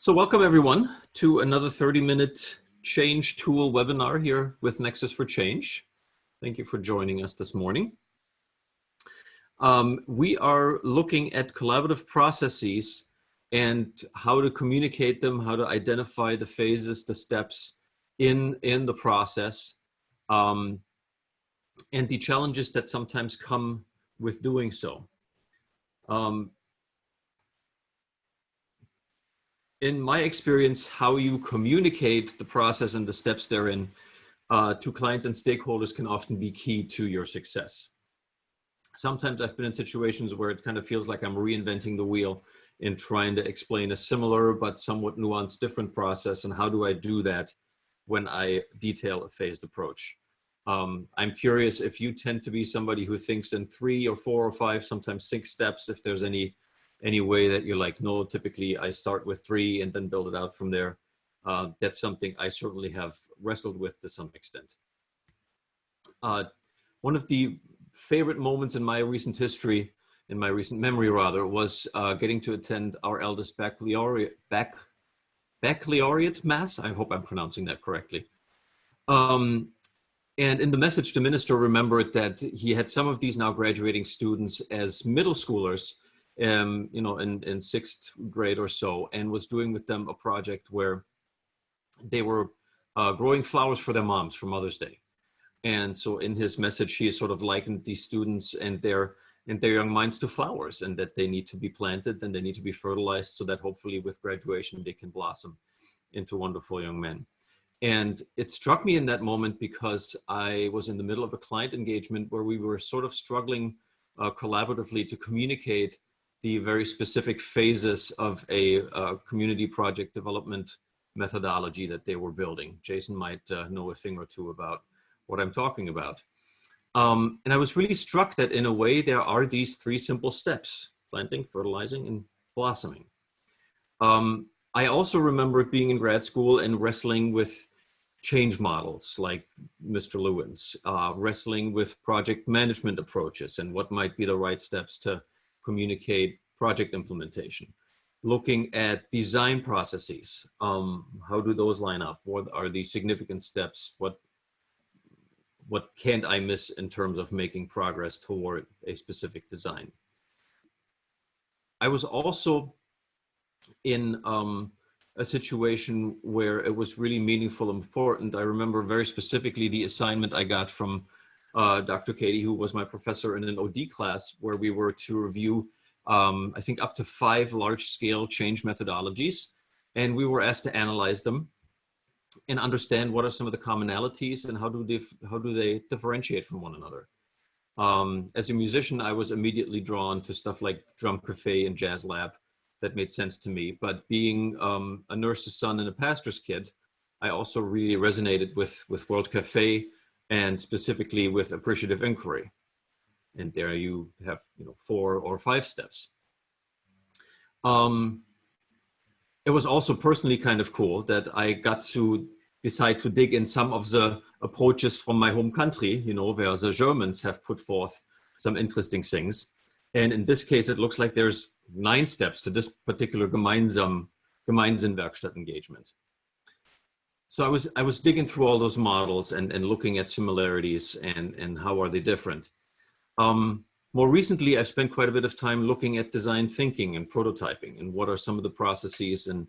So welcome everyone to another 30-minute change tool webinar here with Nexus for Change. Thank you for joining us this morning. We are looking at collaborative processes and how to communicate them, how to identify the phases, the steps in the process, and the challenges that sometimes come with doing so. In my experience, how you communicate the process and the steps therein to clients and stakeholders can often be key to your success. Sometimes I've been in situations where it kind of feels like I'm reinventing the wheel in trying to explain a similar but somewhat nuanced different process, and how do I do that when I detail a phased approach. I'm curious if you tend to be somebody who thinks in 3 or 4 or 5, sometimes 6 steps, if there's any way that you're like, no, typically I start with 3 and then build it out from there. That's something I certainly have wrestled with to some extent. One of the favorite moments in my recent history, in my recent memory rather, was getting to attend our eldest baccalaureate mass. I hope I'm pronouncing that correctly. And in the message, the minister remembered that he had some of these now graduating students as middle schoolers, in 6th grade or so, and was doing with them a project where they were growing flowers for their moms for Mother's Day. And so in his message, he sort of likened these students and their young minds to flowers, and that they need to be planted and they need to be fertilized so that hopefully with graduation they can blossom into wonderful young men. And it struck me in that moment because I was in the middle of a client engagement where we were sort of struggling collaboratively to communicate the very specific phases of a community project development methodology that they were building. Jason might know a thing or two about what I'm talking about. And I was really struck that in a way there are these 3 simple steps: planting, fertilizing, and blossoming. I also remember being in grad school and wrestling with change models like Mr. Lewin's, wrestling with project management approaches and what might be the right steps to communicate project implementation, looking at design processes. How do those line up? What are the significant steps? What can't I miss in terms of making progress toward a specific design? I was also in a situation where it was really meaningful and important. I remember very specifically the assignment I got from Dr. Katie, who was my professor in an OD class, where we were to review, I think, up to 5 large-scale change methodologies. And we were asked to analyze them and understand what are some of the commonalities and how do they differentiate from one another. As a musician, I was immediately drawn to stuff like Drum Cafe and Jazz Lab. That made sense to me. But being a nurse's son and a pastor's kid, I also really resonated with World Cafe, and specifically with appreciative inquiry. And there you have 4 or 5 steps. It was also personally kind of cool that I got to decide to dig in some of the approaches from my home country, where the Germans have put forth some interesting things. And in this case, it looks like there's 9 steps to this particular gemeinsam Werkstatt engagement. So I was digging through all those models and looking at similarities and how are they different. More recently, I've spent quite a bit of time looking at design thinking and prototyping, and what are some of the processes and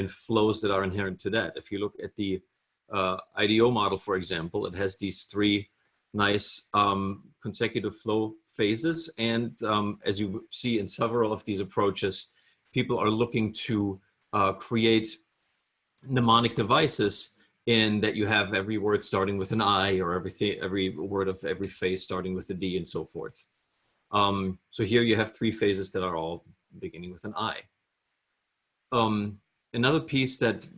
flows that are inherent to that. If you look at the IDEO model, for example, it has these 3 nice consecutive flow phases. And as you see in several of these approaches, people are looking to create mnemonic devices in that you have every word starting with an I, or every word of every phase starting with a D, and so forth. So here you have 3 phases that are all beginning with an I. Another piece that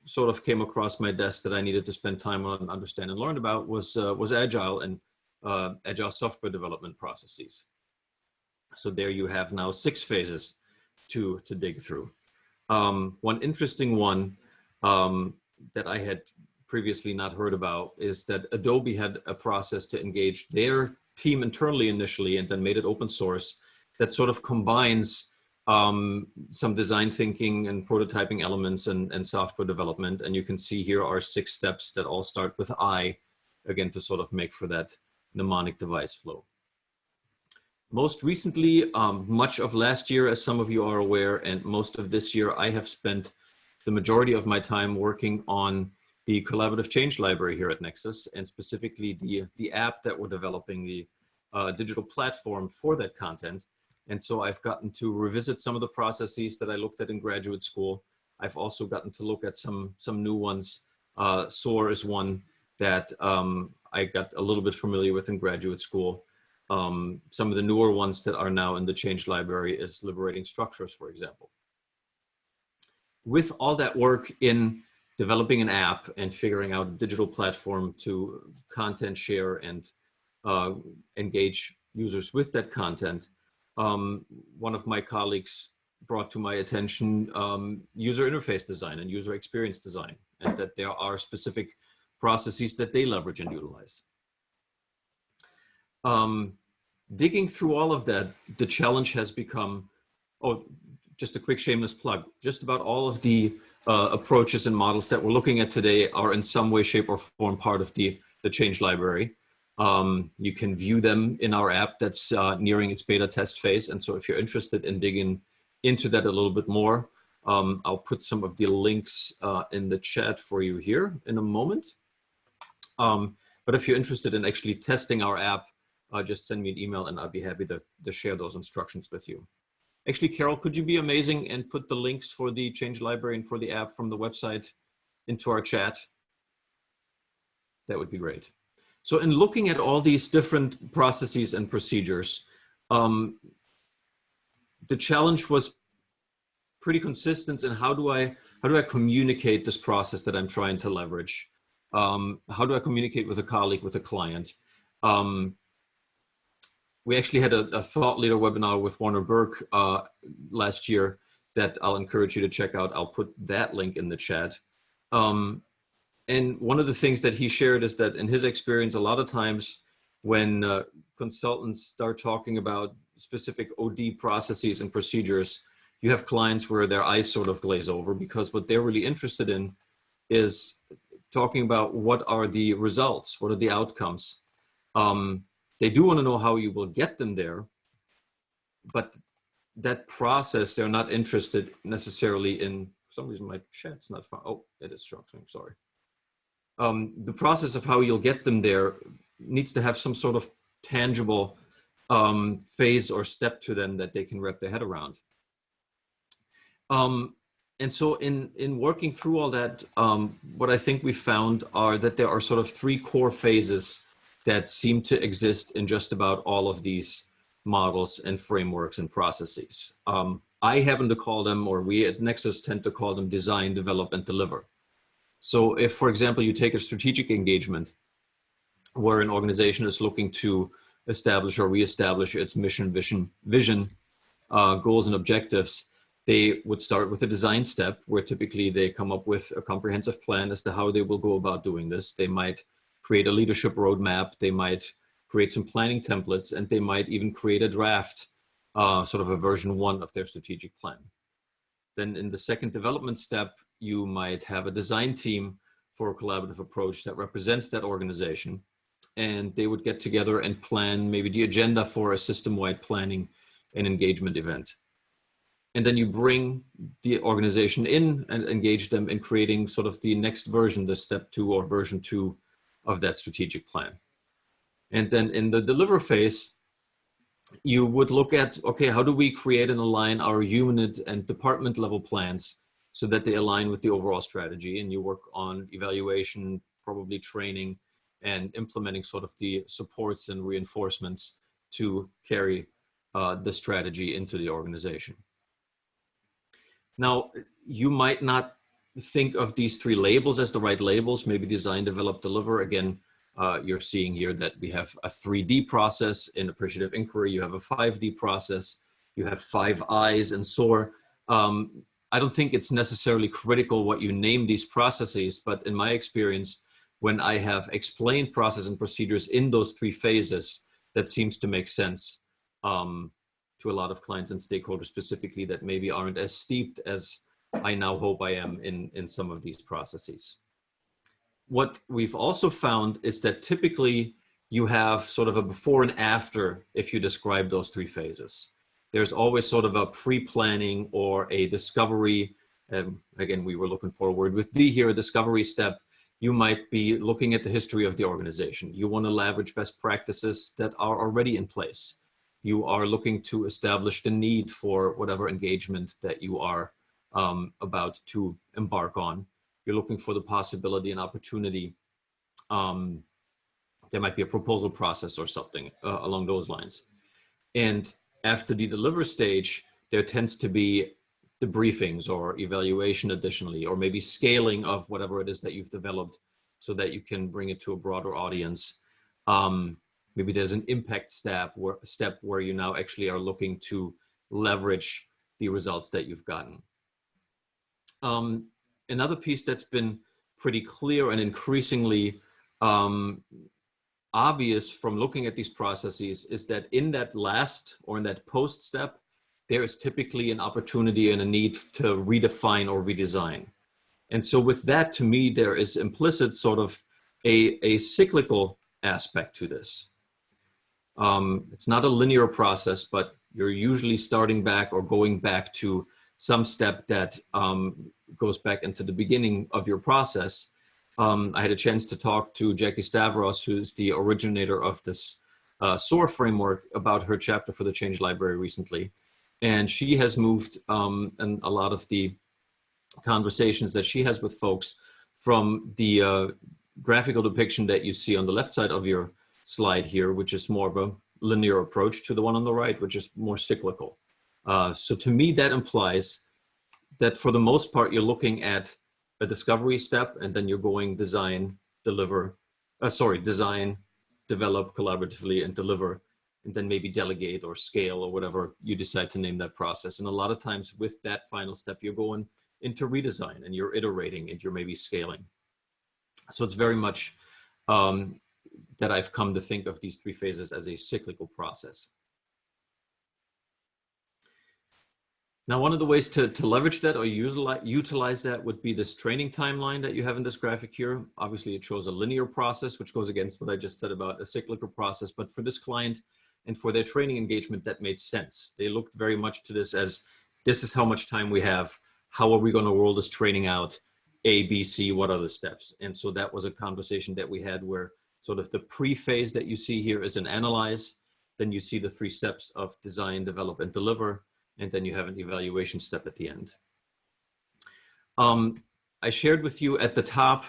sort of came across my desk that I needed to spend time on, understand, and learn about was Agile and Agile software development processes. So there you have now 6 phases to dig through. One interesting one that I had previously not heard about is that Adobe had a process to engage their team internally initially, and then made it open source, that sort of combines some design thinking and prototyping elements and software development. And you can see here are 6 steps that all start with I, again, to sort of make for that mnemonic device flow. Most recently, much of last year, as some of you are aware, and most of this year, I have spent the majority of my time working on the collaborative change library here at Nexus, and specifically the app that we're developing, the digital platform for that content. And so I've gotten to revisit some of the processes that I looked at in graduate school. I've also gotten to look at some new ones. SOAR is one that I got a little bit familiar with in graduate school. Some of the newer ones that are now in the change library is liberating structures, for example. With all that work in developing an app and figuring out a digital platform to content share and engage users with that content, one of my colleagues brought to my attention user interface design and user experience design, and that there are specific processes that they leverage and utilize. Digging through all of that, the challenge has become, oh, just a quick shameless plug, just about all of the approaches and models that we're looking at today are in some way, shape, or form part of the change library. You can view them in our app that's nearing its beta test phase. And so if you're interested in digging into that a little bit more, I'll put some of the links in the chat for you here in a moment. But if you're interested in actually testing our app, just send me an email and I'll be happy to share those instructions with you. Actually, Carol, could you be amazing and put the links for the change library and for the app from the website into our chat? That would be great. So in looking at all these different processes and procedures, the challenge was pretty consistent in how do I communicate this process that I'm trying to leverage? How do I communicate with a colleague, with a client? We actually had a thought leader webinar with Warner Burke last year that I'll encourage you to check out. I'll put that link in the chat. And one of the things that he shared is that in his experience, a lot of times when consultants start talking about specific OD processes and procedures, you have clients where their eyes sort of glaze over, because what they're really interested in is talking about what are the results, what are the outcomes. They do want to know how you will get them there, but that process, they're not interested necessarily in. For some reason, my chat's not fine. Oh, it is showing, sorry. The process of how you'll get them there needs to have some sort of tangible phase or step to them that they can wrap their head around. And so in working through all that, what I think we found are that there are sort of 3 core phases that seem to exist in just about all of these models and frameworks and processes. I happen to call them, or we at Nexus tend to call them, design, develop, and deliver. So if, for example, you take a strategic engagement where an organization is looking to establish or reestablish its mission, vision, goals, and objectives, they would start with the design step, where typically they come up with a comprehensive plan as to how they will go about doing this. They might create a leadership roadmap. They might create some planning templates, and they might even create a draft, sort of a version 1 of their strategic plan. Then in the second development step, you might have a design team for a collaborative approach that represents that organization. And they would get together and plan maybe the agenda for a system-wide planning and engagement event. And then you bring the organization in and engage them in creating sort of the next version, the step 2 or version 2 of that strategic plan. And then in the deliver phase, you would look at, okay, how do we create and align our unit and department level plans so that they align with the overall strategy? And you work on evaluation, probably training, and implementing sort of the supports and reinforcements to carry the strategy into the organization. Now, you might not think of these 3 labels as the right labels, maybe design, develop, deliver. Again, you're seeing here that we have a 3D process in appreciative inquiry. You have a 5D process. You have 5 I's in SOAR. I don't think it's necessarily critical what you name these processes, but in my experience, when I have explained process and procedures in those 3 phases, that seems to make sense to a lot of clients and stakeholders specifically that maybe aren't as steeped as I now hope I am in some of these processes. What we've also found is that typically you have sort of a before and after if you describe those three phases. There's always sort of a pre-planning or a discovery. Again, we were looking for a word with D here, a discovery step. You might be looking at the history of the organization. You want to leverage best practices that are already in place. You are looking to establish the need for whatever engagement that you are about to embark on. You're looking for the possibility and opportunity. There might be a proposal process or something along those lines. And after the deliver stage, there tends to be debriefings or evaluation additionally, or maybe scaling of whatever it is that you've developed so that you can bring it to a broader audience. Maybe there's an impact step where you now actually are looking to leverage the results that you've gotten. Another piece that's been pretty clear and increasingly obvious from looking at these processes is that in that last or in that post step, there is typically an opportunity and a need to redefine or redesign. And so with that, to me, there is implicit sort of a cyclical aspect to this. It's not a linear process, but you're usually starting back or going back to some step that goes back into the beginning of your process. I had a chance to talk to Jackie Stavros, who's the originator of this SOAR framework, about her chapter for the Change Library recently. And she has moved and a lot of the conversations that she has with folks from the graphical depiction that you see on the left side of your slide here, which is more of a linear approach, to the one on the right, which is more cyclical. So to me, that implies that for the most part, you're looking at a discovery step, and then you're going design, develop collaboratively and deliver, and then maybe delegate or scale or whatever you decide to name that process. And a lot of times with that final step, you're going into redesign and you're iterating and you're maybe scaling. So it's very much that I've come to think of these three phases as a cyclical process. Now, one of the ways to leverage that or utilize that would be this training timeline that you have in this graphic here. Obviously, it shows a linear process, which goes against what I just said about a cyclical process. But for this client and for their training engagement, that made sense. They looked very much to this as, this is how much time we have. How are we going to roll this training out? A, B, C, what are the steps? And so that was a conversation that we had where sort of the pre-phase that you see here is an analyze. Then you see the three steps of design, develop, and deliver. And then you have an evaluation step at the end. I shared with you at the top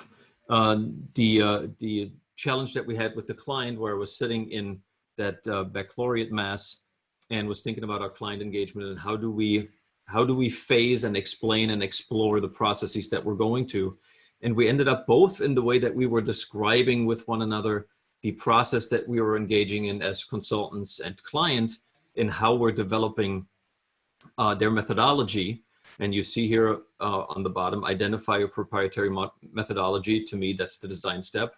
the challenge that we had with the client, where I was sitting in that baccalaureate mass and was thinking about our client engagement and how do we phase and explain and explore the processes that we're going to. And we ended up both in the way that we were describing with one another the process that we were engaging in as consultants and client, in how we're developing their methodology. And you see here on the bottom, identify your proprietary methodology. To me, that's the design step.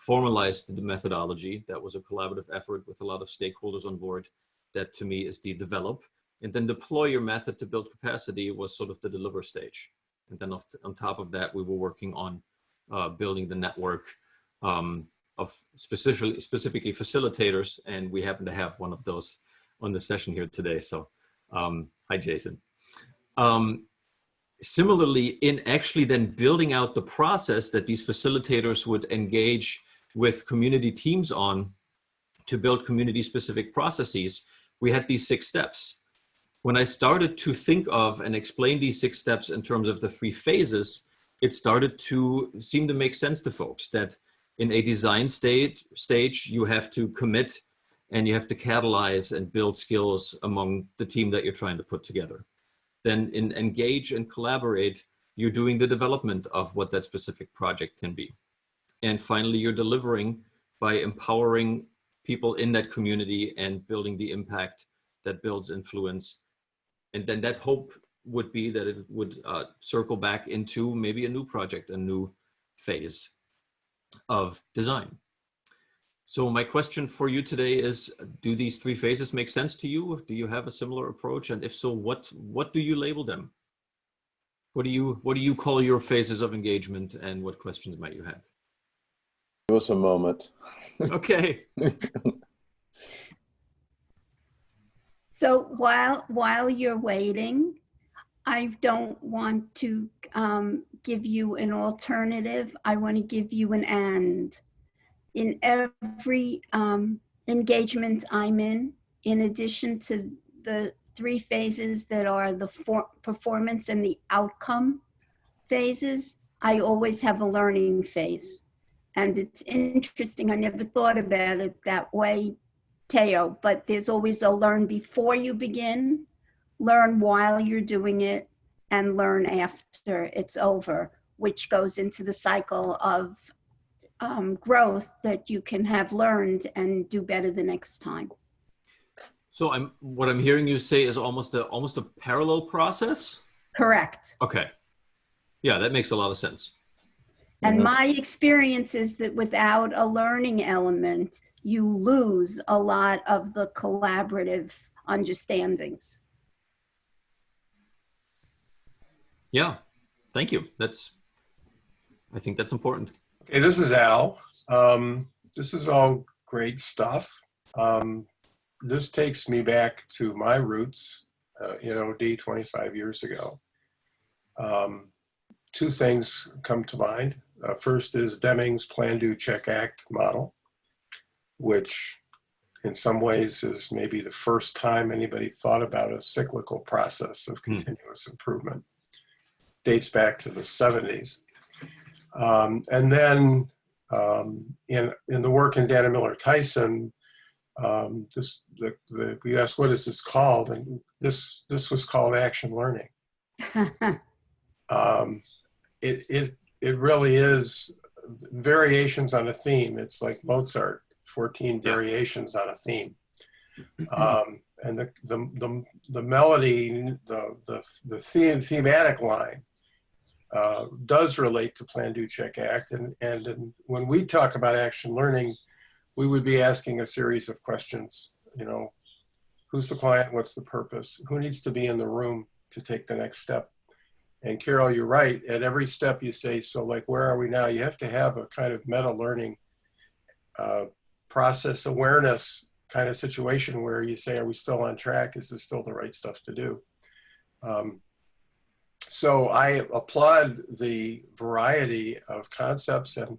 Formalize the methodology. That was a collaborative effort with a lot of stakeholders on board. That to me is the develop. And then deploy your method to build capacity was sort of the deliver stage. And then on top of that, we were working on building the network of specifically facilitators. And we happen to have one of those on the session here today. So hi, Jason. Similarly, in actually then building out the process that these facilitators would engage with community teams on to build community-specific processes, we had these 6 steps. When I started to think of and explain these 6 steps in terms of the 3 phases, it started to seem to make sense to folks that in a design stage, you have to commit and you have to catalyze and build skills among the team that you're trying to put together. Then in engage and collaborate, you're doing the development of what that specific project can be. And finally, you're delivering by empowering people in that community and building the impact that builds influence. And then that hope would be that it would circle back into maybe a new project, a new phase of design. So my question for you today is, do these three phases make sense to you? Do you have a similar approach? And if so, what do you label them? What do you call your phases of engagement, and what questions might you have? Give us a moment. Okay. So while you're waiting, I don't want to give you an alternative. I want to give you an and. In every engagement I'm in addition to the three phases that are the performance and the outcome phases, I always have a learning phase. And it's interesting, I never thought about it that way, Teo, but there's always a learn before you begin, learn while you're doing it, and learn after it's over, which goes into the cycle of growth that you can have learned and do better the next time. So what I'm hearing you say is almost a parallel process? Correct. Okay. Yeah, that makes a lot of sense. And my experience is that without a learning element, you lose a lot of the collaborative understandings. Yeah, thank you. I think that's important. Okay, this is Al. This is all great stuff. This takes me back to my roots in OD 25 years ago. Two things come to mind. First is Deming's Plan, Do, Check, Act model, which in some ways is maybe the first time anybody thought about a cyclical process of continuous improvement. Dates back to the 70s. And then in the work in Dana Miller Tyson, you asked what is this called, and this was called action learning. It really is variations on a theme. It's like Mozart, 14 variations on a theme. And the melody, the thematic line does relate to Plan, Do, Check, Act. And when we talk about action learning, we would be asking a series of questions. You know, who's the client? What's the purpose? Who needs to be in the room to take the next step? And Carol, you're right. At every step you say, so like, where are we now? You have to have a kind of meta learning process awareness kind of situation where you say, are we still on track? Is this still the right stuff to do? So I applaud the variety of concepts, and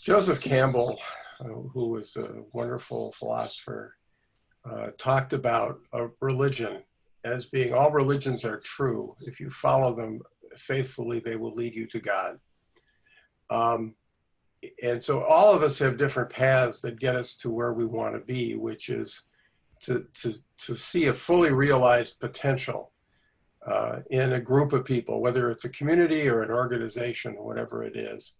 Joseph Campbell, who was a wonderful philosopher, talked about a religion as being all religions are true. If you follow them faithfully, they will lead you to God. And so all of us have different paths that get us to where we want to be, which is to see a fully realized potential in a group of people, whether it's a community or an organization, whatever it is.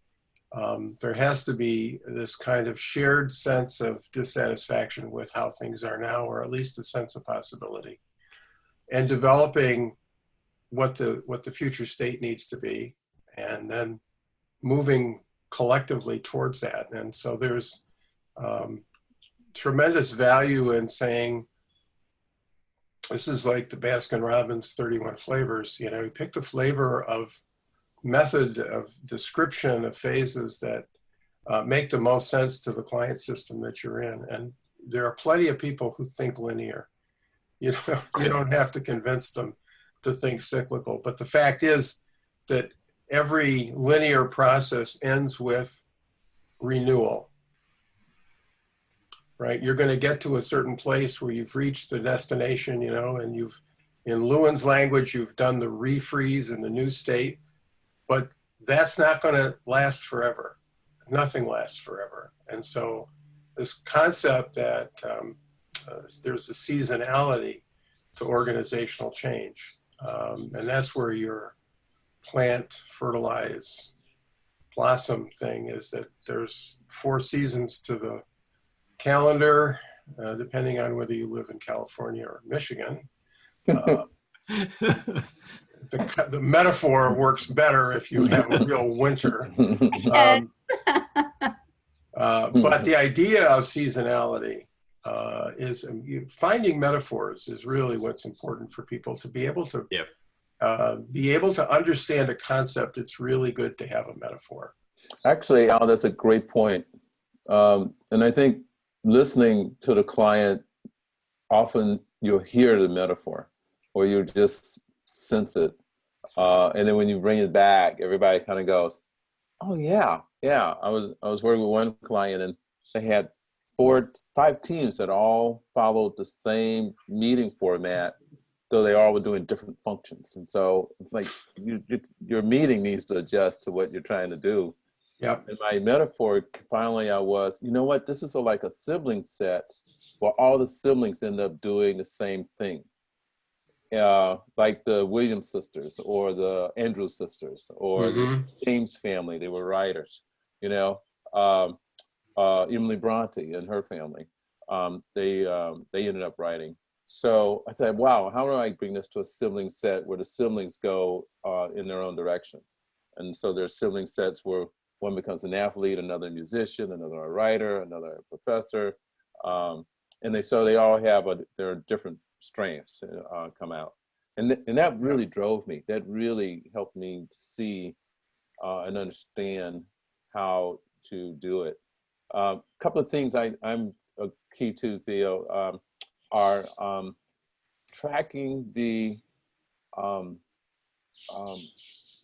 There has to be this kind of shared sense of dissatisfaction with how things are now, or at least a sense of possibility, and developing what the future state needs to be, and then moving collectively towards that. And so there's tremendous value in saying, this is like the Baskin-Robbins 31 flavors. You know, you pick the flavor of method of description of phases that make the most sense to the client system that you're in. And there are plenty of people who think linear. You know, you don't have to convince them to think cyclical. But the fact is that every linear process ends with renewal. Right? You're going to get to a certain place where you've reached the destination, you know, and you've, in Lewin's language, you've done the refreeze in the new state, but that's not going to last forever. Nothing lasts forever. And so this concept that there's a seasonality to organizational change, and that's where your plant, fertilize, blossom thing is, that there's 4 seasons to the calendar, depending on whether you live in California or Michigan. The metaphor works better if you have a real winter. But the idea of seasonality is finding metaphors is really what's important for people to be able to understand a concept. It's really good to have a metaphor. Actually, Al, that's a great point. And I think listening to the client, often you'll hear the metaphor or you just sense it. And then when you bring it back, everybody kind of goes, oh yeah, yeah. I was working with one client and they had 4, 5 teams that all followed the same meeting format, though they all were doing different functions. And so it's like your meeting needs to adjust to what you're trying to do. Yep. And my metaphor, finally, I was, you know what, this is like a sibling set where all the siblings end up doing the same thing. Like the Williams sisters or the Andrews sisters or the James family, they were writers, you know, Emily Bronte and her family, they ended up writing. So I said, wow, how do I bring this to a sibling set where the siblings go in their own direction? And so there's sibling sets where one becomes an athlete, another a musician, another a writer, another a professor. So they all have their different strengths come out. And that really drove me. That really helped me see and understand how to do it. A couple of things I'm a key to, Theo, are tracking the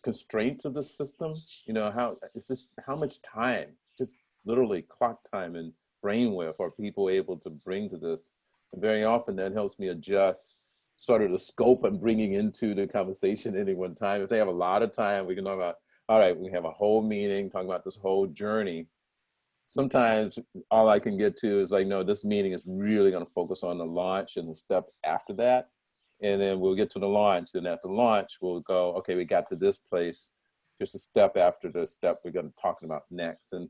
constraints of the system. You know, how much time, just literally clock time and brainwave are people able to bring to this. And very often that helps me adjust sort of the scope I'm bringing into the conversation at any one time. If they have a lot of time, we can talk about, all right, we have a whole meeting talking about this whole journey. Sometimes all I can get to is like, no, this meeting is really going to focus on the launch and the step after that. And then we'll get to the launch. And after launch, we'll go, okay, we got to this place. Just a step after the step we're going to talk about next. And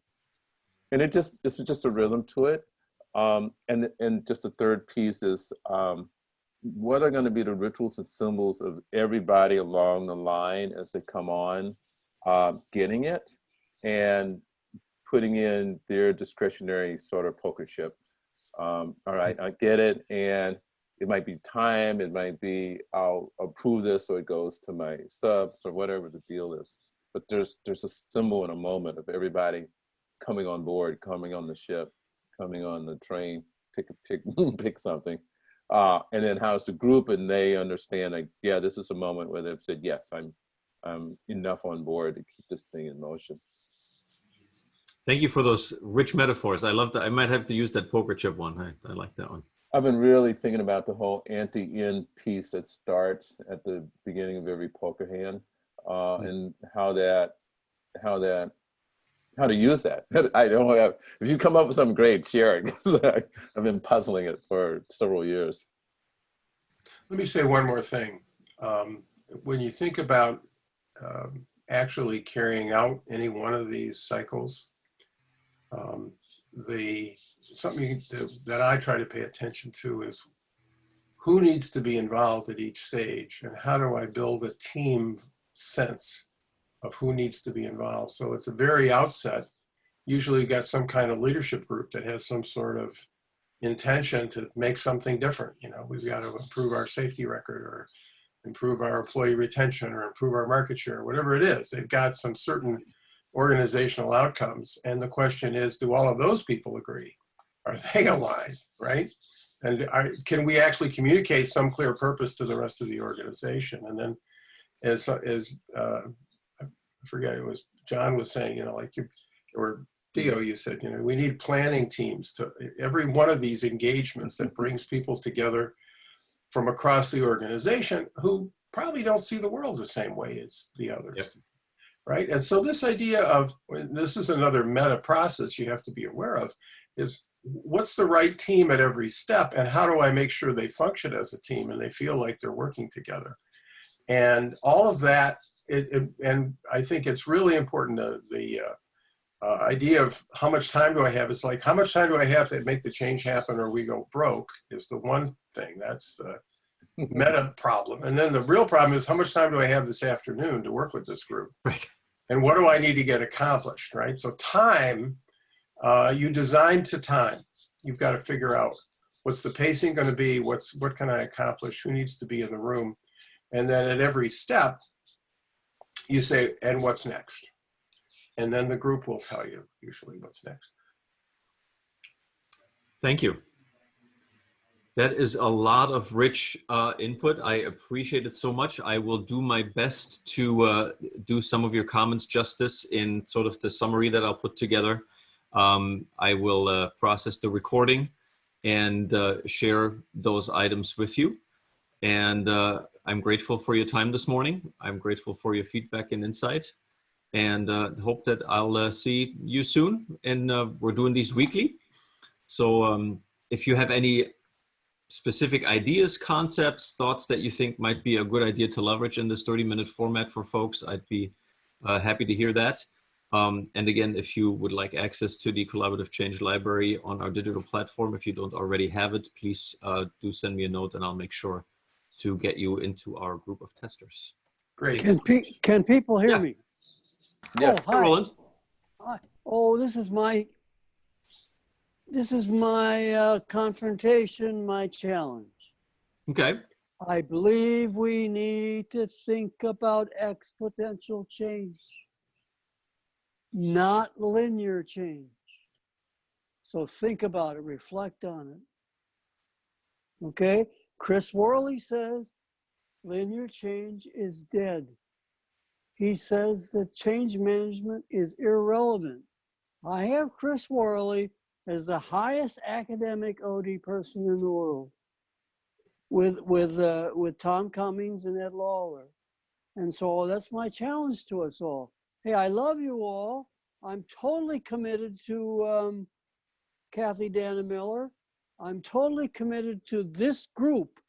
it's just a rhythm to it. And just the third piece is what are going to be the rituals and symbols of everybody along the line as they come on, getting it and putting in their discretionary sort of poker chip. All right, I get it. And it might be time, it might be, I'll approve this so it goes to my subs or whatever the deal is. But there's a symbol and a moment of everybody coming on board, coming on the ship, coming on the train, pick something. And then how's the group, and they understand, like, yeah, this is a moment where they've said, yes, I'm enough on board to keep this thing in motion. Thank you for those rich metaphors. I love that. I might have to use that poker chip one. I like that one. I've been really thinking about the whole anti-end piece that starts at the beginning of every poker hand, and how to use that. I don't have, if you come up with something great, share it, because I've been puzzling it for several years. Let me say one more thing. When you think about actually carrying out any one of these cycles, something that I try to pay attention to is who needs to be involved at each stage, and how do I build a team sense of who needs to be involved. So at the very outset, usually you've got some kind of leadership group that has some sort of intention to make something different. You know, we've got to improve our safety record or improve our employee retention or improve our market share, whatever it is. They've got some certain organizational outcomes. And the question is, do all of those people agree? Are they aligned, right? And can we actually communicate some clear purpose to the rest of the organization? And then as I forget, it was John was saying, you know, like or Theo, you said, you know, we need planning teams to every one of these engagements that brings people together from across the organization who probably don't see the world the same way as the others. Yep. Right? And so this idea of, this is another meta process you have to be aware of, is what's the right team at every step, and how do I make sure they function as a team and they feel like they're working together? And all of that, and I think it's really important, the idea of how much time do I have, is like, how much time do I have to make the change happen or we go broke, is the one thing. That's the meta problem. And then the real problem is, how much time do I have this afternoon to work with this group? Right. and what do I need to get accomplished, right? So time, you design to time. You've got to figure out what's the pacing going to be, what can I accomplish, who needs to be in the room. And then at every step, you say, and what's next? And then the group will tell you usually what's next. Thank you. That is a lot of rich input. I appreciate it so much. I will do my best to do some of your comments justice in sort of the summary that I'll put together. I will process the recording and share those items with you. And I'm grateful for your time this morning. I'm grateful for your feedback and insight, and hope that I'll see you soon. And we're doing these weekly. So if you have any specific ideas, concepts, thoughts that you think might be a good idea to leverage in this 30-minute format for folks, I'd be happy to hear that. And again, if you would like access to the Collaborative Change Library on our digital platform, if you don't already have it, please do send me a note and I'll make sure to get you into our group of testers. Great. Can people hear me? Yes. Oh, Hi, Roland. Hi. Oh, this is my confrontation, my challenge. Okay. I believe we need to think about exponential change, not linear change. So think about it, reflect on it. Okay? Chris Worley says linear change is dead. He says that change management is irrelevant. I have Chris Worley as the highest academic OD person in the world, with Tom Cummings and Ed Lawler. And so that's my challenge to us all. Hey, I love you all. I'm totally committed to Kathy Dana Miller. I'm totally committed to this group,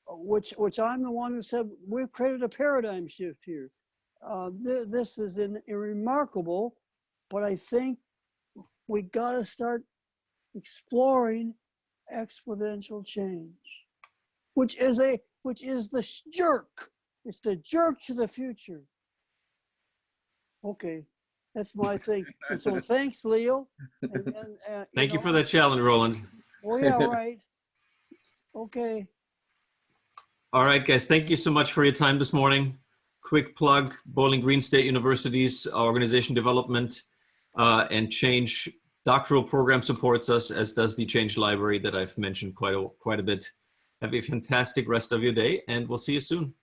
which I'm the one who said we've created a paradigm shift here. This is remarkable, but I think we got to start exploring exponential change, which is the jerk. It's the jerk to the future. Okay, that's my thing. And so thanks, Leo. Thank you for that challenge, Roland. Oh yeah, right. Okay. All right, guys, thank you so much for your time this morning. Quick plug, Bowling Green State University's organization development and change doctoral program supports us, as does the Change Library that I've mentioned quite a bit. Have a fantastic rest of your day, and we'll see you soon.